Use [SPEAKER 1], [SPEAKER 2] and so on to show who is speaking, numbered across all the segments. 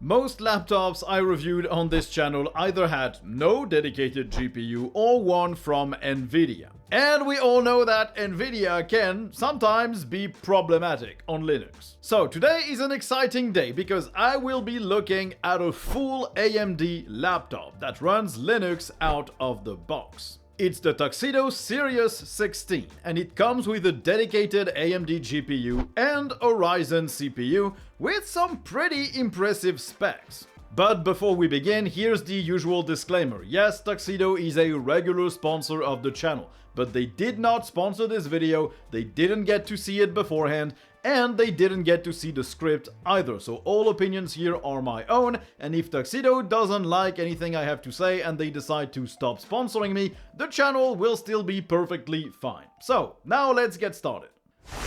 [SPEAKER 1] Most laptops I reviewed on this channel either had no dedicated GPU or one from Nvidia. And we all know that Nvidia can sometimes be problematic on Linux. So today is an exciting day because I will be looking at a full AMD laptop that runs Linux out of the box. It's the Tuxedo Series 16 and it comes with a dedicated AMD GPU and a Ryzen CPU with some pretty impressive specs. But before we begin, here's the usual disclaimer. Yes, Tuxedo is a regular sponsor of the channel, but they did not sponsor this video, they didn't get to see it beforehand, and they didn't get to see the script either, so all opinions here are my own, and if Tuxedo doesn't like anything I have to say and they decide to stop sponsoring me, the channel will still be perfectly fine. So, now let's get started.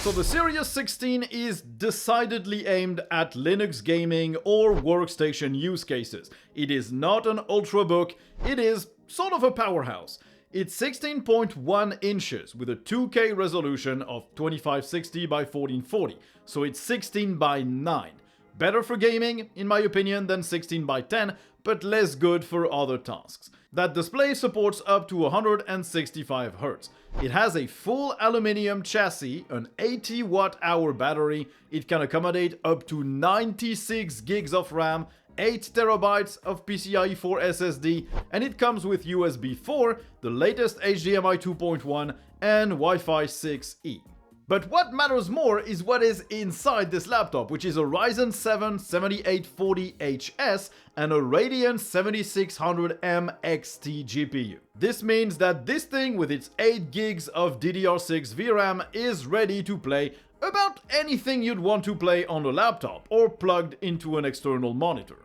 [SPEAKER 1] So the Series 16 is decidedly aimed at Linux gaming or workstation use cases. It is not an ultrabook, it is sort of a powerhouse. It's 16.1 inches with a 2K resolution of 2560 by 1440, so it's 16 by 9. Better for gaming, in my opinion, than 16 by 10, but less good for other tasks. That display supports up to 165 Hz. It has a full aluminum chassis, an 80 watt-hour battery, it can accommodate up to 96 gigs of RAM, 8 terabytes of PCIe 4 SSD, and it comes with USB 4, the latest HDMI 2.1, and Wi-Fi 6E. But what matters more is what is inside this laptop, which is a Ryzen 7 7840HS and a Radeon 7600M XT GPU. This means that this thing with its 8 gigs of DDR6 VRAM is ready to play about anything you'd want to play on a laptop or plugged into an external monitor.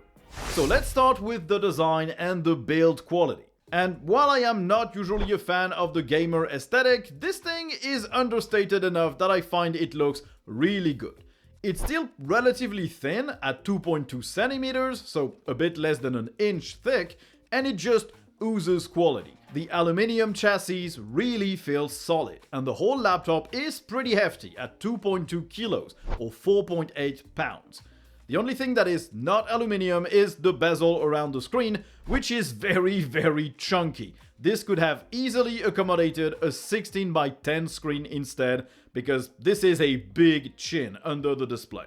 [SPEAKER 1] So let's start with the design and the build quality. And while I am not usually a fan of the gamer aesthetic, this thing is understated enough that I find it looks really good. It's still relatively thin at 2.2 centimeters, so a bit less than an inch thick, and it just oozes quality. The aluminium chassis really feels solid, and the whole laptop is pretty hefty at 2.2 kilos or 4.8 pounds. The only thing that is not aluminium is the bezel around the screen, which is very chunky. This could have easily accommodated a 16 by 10 screen instead, because this is a big chin under the display.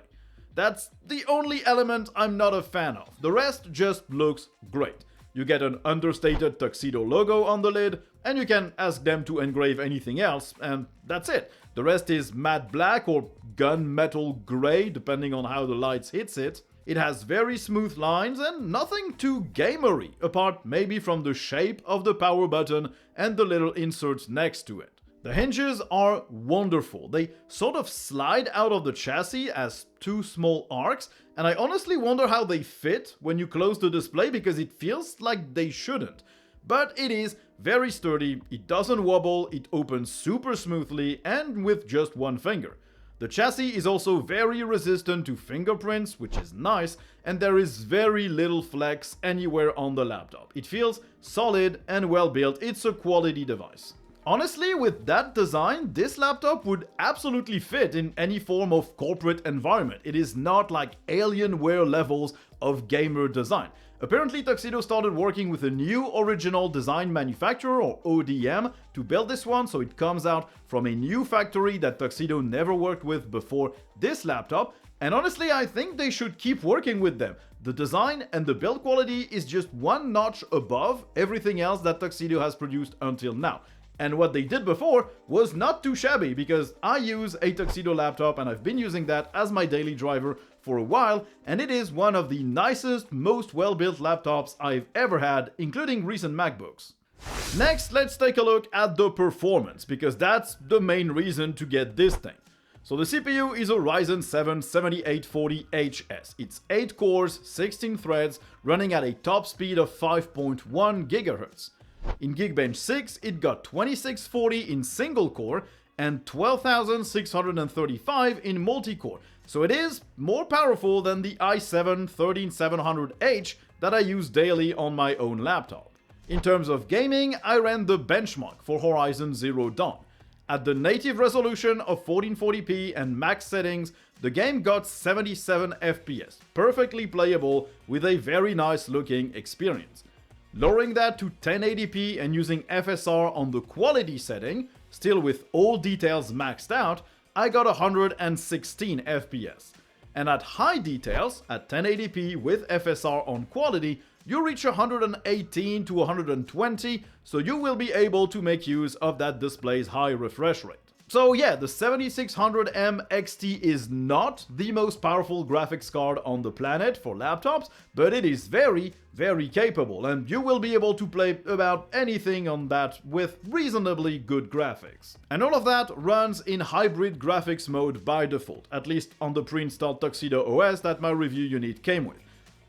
[SPEAKER 1] That's the only element I'm not a fan of. The rest just looks great. You get an understated Tuxedo logo on the lid, and you can ask them to engrave anything else, and that's it. The rest is matte black or gunmetal gray, depending on how the lights hits it. It has very smooth lines and nothing too gamery, apart maybe from the shape of the power button and the little inserts next to it. The hinges are wonderful. They sort of slide out of the chassis as two small arcs, and I honestly wonder how they fit when you close the display because it feels like they shouldn't. But it is very sturdy, it doesn't wobble, it opens super smoothly and with just one finger. The chassis is also very resistant to fingerprints, which is nice, and there is very little flex anywhere on the laptop. It feels solid and well built, it's a quality device. Honestly, with that design, this laptop would absolutely fit in any form of corporate environment. It is not like Alienware levels of gamer design. Apparently, Tuxedo started working with a new original design manufacturer, or ODM, to build this one, so it comes out from a new factory that Tuxedo never worked with before this laptop, and honestly, I think they should keep working with them. The design and the build quality is just one notch above everything else that Tuxedo has produced until now. And what they did before was not too shabby, because I use a Tuxedo laptop and I've been using that as my daily driver for a while, and it is one of the nicest, most well-built laptops I've ever had, including recent MacBooks. Next, let's take a look at the performance, because that's the main reason to get this thing. So the CPU is a Ryzen 7 7840HS. It's 8 cores, 16 threads, running at a top speed of 5.1 GHz. In Geekbench 6, it got 2640 in single core and 12635 in multi-core, so it is more powerful than the i7 13700H that I use daily on my own laptop. In terms of gaming, I ran the benchmark for Horizon Zero Dawn. At the native resolution of 1440p and max settings, the game got 77 FPS, perfectly playable with a very nice looking experience. Lowering that to 1080p and using FSR on the quality setting, still with all details maxed out, I got 116 FPS. And at high details, at 1080p with FSR on quality, you reach 118 to 120, so you will be able to make use of that display's high refresh rate. So yeah, the 7600M XT is not the most powerful graphics card on the planet for laptops, but it is very, very capable, and you will be able to play about anything on that with reasonably good graphics. And all of that runs in hybrid graphics mode by default, at least on the pre-installed Tuxedo OS that my review unit came with.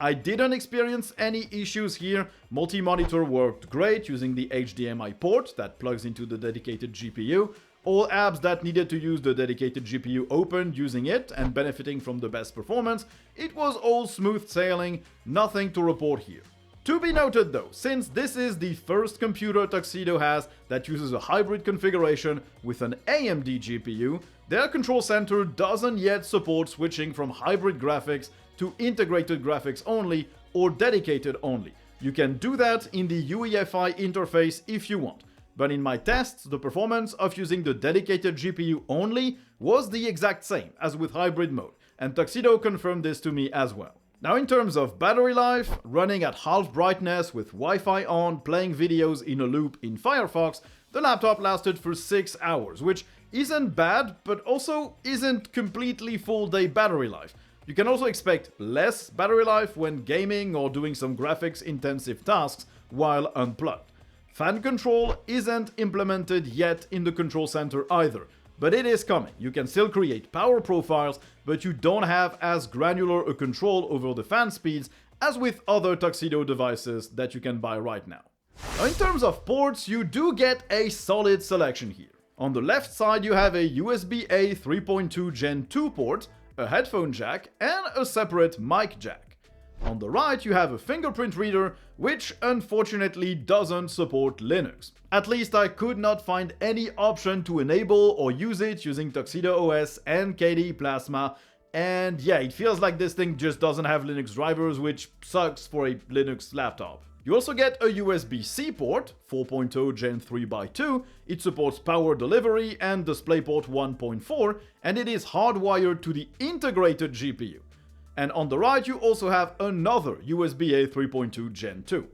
[SPEAKER 1] I didn't experience any issues here. Multi-monitor worked great using the HDMI port that plugs into the dedicated GPU. All apps that needed to use the dedicated GPU opened using it and benefiting from the best performance. It was all smooth sailing, nothing to report here. To be noted though, since this is the first computer Tuxedo has that uses a hybrid configuration with an AMD GPU, their control center doesn't yet support switching from hybrid graphics to integrated graphics only or dedicated only. You can do that in the UEFI interface if you want. But in my tests, the performance of using the dedicated GPU only was the exact same as with hybrid mode, and Tuxedo confirmed this to me as well. Now in terms of battery life, running at half brightness with Wi-Fi on, playing videos in a loop in Firefox, the laptop lasted for 6 hours, which isn't bad, but also isn't completely full day battery life. You can also expect less battery life when gaming or doing some graphics intensive tasks while unplugged. Fan control isn't implemented yet in the control center either, but it is coming. You can still create power profiles, but you don't have as granular a control over the fan speeds as with other Tuxedo devices that you can buy right now. Now in terms of ports, you do get a solid selection here. On the left side you have a USB-A 3.2 Gen 2 port, a headphone jack, and a separate mic jack. On the right you have a fingerprint reader, which unfortunately doesn't support Linux. At least I could not find any option to enable or use it using Tuxedo OS and KDE Plasma, and yeah, it feels like this thing just doesn't have Linux drivers, which sucks for a Linux laptop. You also get a USB-C port, 4.0 Gen 3x2, it supports power delivery and DisplayPort 1.4, and it is hardwired to the integrated GPU. And on the right you also have another USB-A 3.2 Gen 2.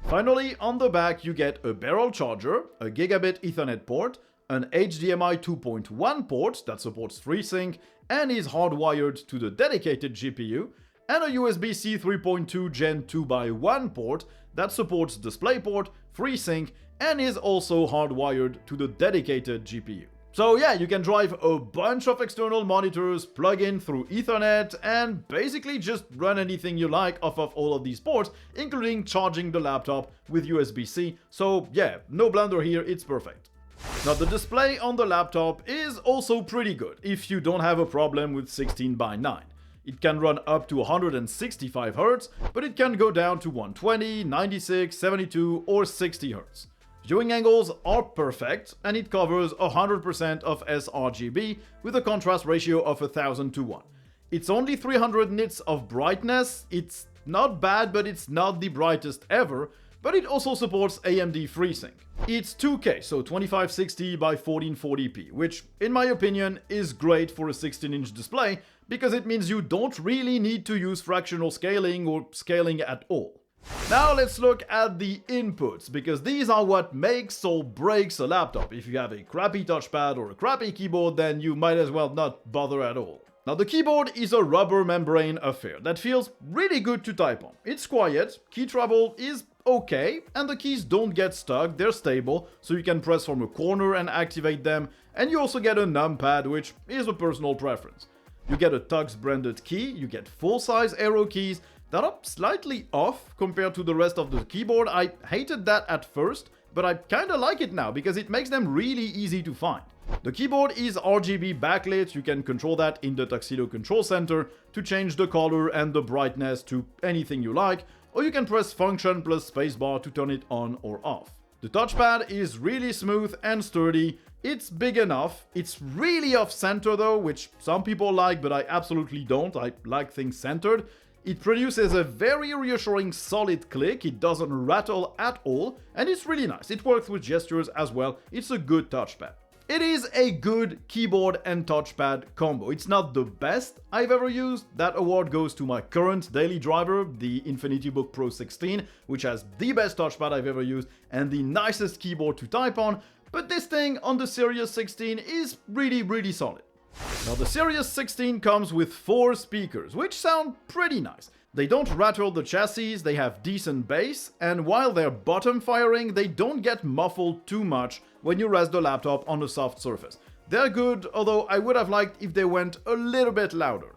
[SPEAKER 1] Finally, on the back you get a barrel charger, a gigabit Ethernet port, an HDMI 2.1 port that supports FreeSync and is hardwired to the dedicated GPU, and a USB-C 3.2 Gen 2x1 port that supports DisplayPort, FreeSync, and is also hardwired to the dedicated GPU. So yeah, you can drive a bunch of external monitors, plug in through Ethernet, and basically just run anything you like off of all of these ports, including charging the laptop with USB-C. So yeah, no blunder here, it's perfect. Now the display on the laptop is also pretty good if you don't have a problem with 16:9. It can run up to 165 Hz, but it can go down to 120, 96, 72 or 60 Hz. Viewing angles are perfect, and it covers 100% of sRGB with a contrast ratio of 1000 to 1. It's only 300 nits of brightness, it's not bad, but it's not the brightest ever, but it also supports AMD FreeSync. It's 2K, so 2560 by 1440p, which in my opinion is great for a 16-inch display, because it means you don't really need to use fractional scaling or scaling at all. Now let's look at the inputs, because these are what makes or breaks a laptop. If you have a crappy touchpad or a crappy keyboard, then you might as well not bother at all. Now the keyboard is a rubber membrane affair that feels really good to type on. It's quiet, key travel is okay, and the keys don't get stuck, they're stable, so you can press from a corner and activate them, and you also get a numpad, which is a personal preference. You get a Tux branded key, you get full-size arrow keys that are slightly off compared to the rest of the keyboard. I hated that at first, but I kinda like it now because it makes them really easy to find. The keyboard is RGB backlit, you can control that in the Tuxedo Control Center to change the color and the brightness to anything you like, or you can press Function plus spacebar to turn it on or off. The The touchpad is really smooth and sturdy. It's big enough. It's really off-center though, which some people like, but I absolutely don't. I like things centered. It produces a very reassuring solid click. It doesn't rattle at all, and it's really nice. It works with gestures as well. It's a good touchpad. It is a good keyboard and touchpad combo. It's not the best I've ever used. That award goes to my current daily driver, the Infinity Book Pro 16, which has the best touchpad I've ever used and the nicest keyboard to type on. But this thing on the Sirius 16 is really solid. Now the Sirius 16 comes with 4 speakers, which sound pretty nice. They don't rattle the chassis, they have decent bass, and while they're bottom firing, they don't get muffled too much when you rest the laptop on a soft surface. They're good, although I would have liked if they went a little bit louder.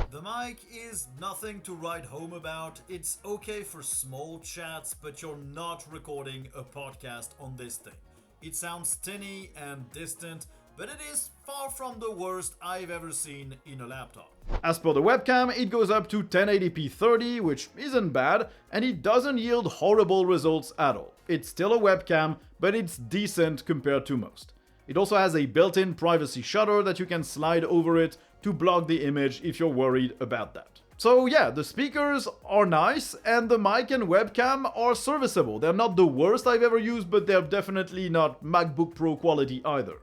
[SPEAKER 2] The mic is nothing to write home about. It's okay for small chats, but you're not recording a podcast on this thing. It sounds tinny and distant, but it is far from the worst I've ever seen in a laptop.
[SPEAKER 1] As per the webcam, it goes up to 1080p 30, which isn't bad, and it doesn't yield horrible results at all. It's still a webcam, but it's decent compared to most. It also has a built-in privacy shutter that you can slide over it to block the image if you're worried about that. So yeah, the speakers are nice, and the mic and webcam are serviceable. They're not the worst I've ever used, but they're definitely not MacBook Pro quality either.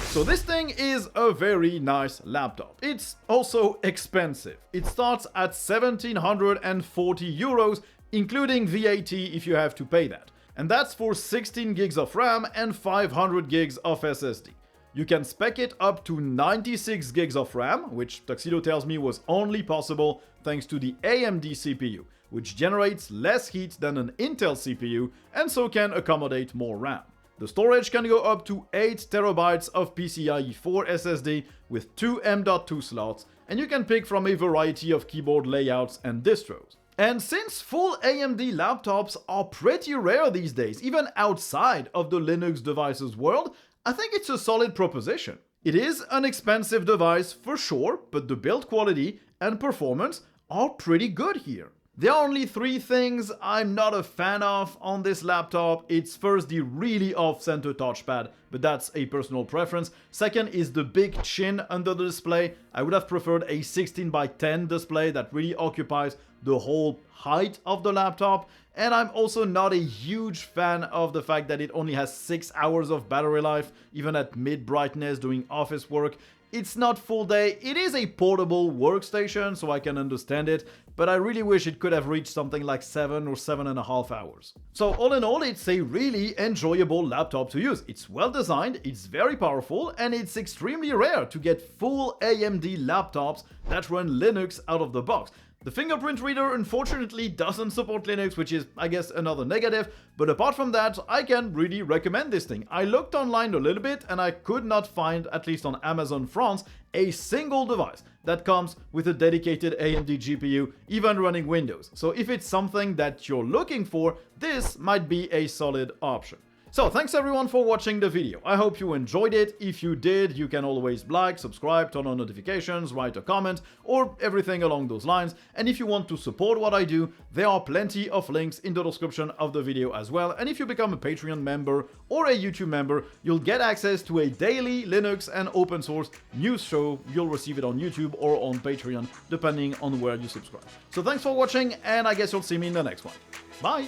[SPEAKER 1] So this thing is a very nice laptop. It's also expensive. It starts at 1,740 euros, including VAT if you have to pay that. And that's for 16 gigs of RAM and 500 gigs of SSD. You can spec it up to 96 gigs of RAM, which Tuxedo tells me was only possible thanks to the AMD CPU, which generates less heat than an Intel CPU and so can accommodate more RAM. The storage can go up to 8 TB of PCIe 4 SSD with 2 M.2 slots, and you can pick from a variety of keyboard layouts and distros. And since full AMD laptops are pretty rare these days, even outside of the Linux devices world, I think it's a solid proposition. It is an expensive device for sure, but the build quality and performance are pretty good here. There are only 3 things I'm not a fan of on this laptop. It's first the really off-center touchpad, but that's a personal preference. Second is the big chin under the display. I would have preferred a 16:10 display that really occupies the whole height of the laptop. And I'm also not a huge fan of the fact that it only has 6 hours of battery life, even at mid-brightness doing office work. It's not full day. It is a portable workstation, so I can understand it, but I really wish it could have reached something like 7 or 7.5 hours. So all in all, it's a really enjoyable laptop to use. It's well designed, it's very powerful, and it's extremely rare to get full AMD laptops that run Linux out of the box. The fingerprint reader unfortunately doesn't support Linux, which is, I guess, another negative, but apart from that, I can really recommend this thing. I looked online a little bit and I could not find, at least on Amazon France, a single device that comes with a dedicated AMD GPU, even running Windows. So if it's something that you're looking for, this might be a solid option. So thanks everyone for watching the video. I hope you enjoyed it. If you did, you can always like, subscribe, turn on notifications, write a comment, or everything along those lines. And if you want to support what I do, there are plenty of links in the description of the video as well. And if you become a Patreon member or a YouTube member, you'll get access to a daily Linux and open source news show. You'll receive it on YouTube or on Patreon, depending on where you subscribe. So thanks for watching, and I guess you'll see me in the next one. Bye!